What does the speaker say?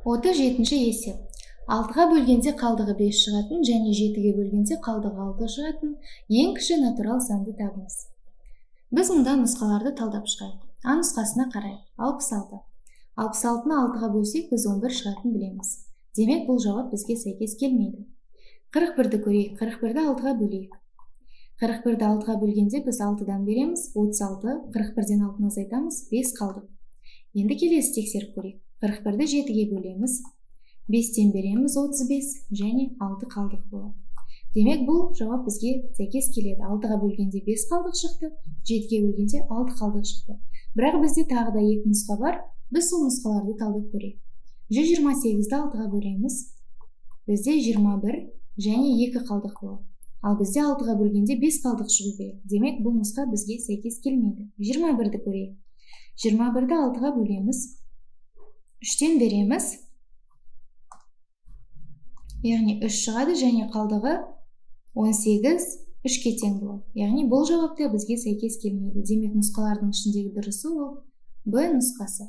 37-ші есеп. 6-ға бөлгенде қалдығы 5 шығатын және 7-ге бөлгенде қалдығы 6 шығатын ең кіші натурал санды табыңыз. Біз мұнда нұсқаларды талдап шығайық. А нұсқасына қарайық. 66. 66-ны 6-ға бөлсек, біз 11 шығатын білеміз. Демек, бұл жауап бізге сәйкес келмейді. 41-ді көрейік. 41-ді 6-ға бөлейік. 41-ді 6-ға бөлгенде біз 6-дан береміз. 36, 41-ден 6-ны азайтамыз, 5 қалдық. Енді келесі тексеріп көрейік. 41-ді 7-ге бөлеміз. 5-тен береміз 35 және 6 қалдық болады. Демек, бұл жауап бізге сәйкес келеді. 6-ға бөлгенде 5 қалдық шықты, 7-ге бөлгенде 6 қалдық шықты. Бірақ бізде тағы да 2 нұсқа бар. Біз сол нұсқаларды талдап көрейік. 128-ді 6-ға бөлеміз. Бізде 21 және 2 қалдық болады. Ал бізде 6-ға бөлгенде 5 қалдық шығу керек. Демек, бұл нұсқа бізге сәйкес келмейді. 21-ді көрейік. 21-ді 6-ға бөлеміз. 3-тен береміз. Яғни 3 шығады және қалдығы 18 3-ке тең болады. Яғни бұл жауапта бізге сәйкес келмейді. Демек, нұсқалардың ішіндегі дұрысы ол Б нұсқасы.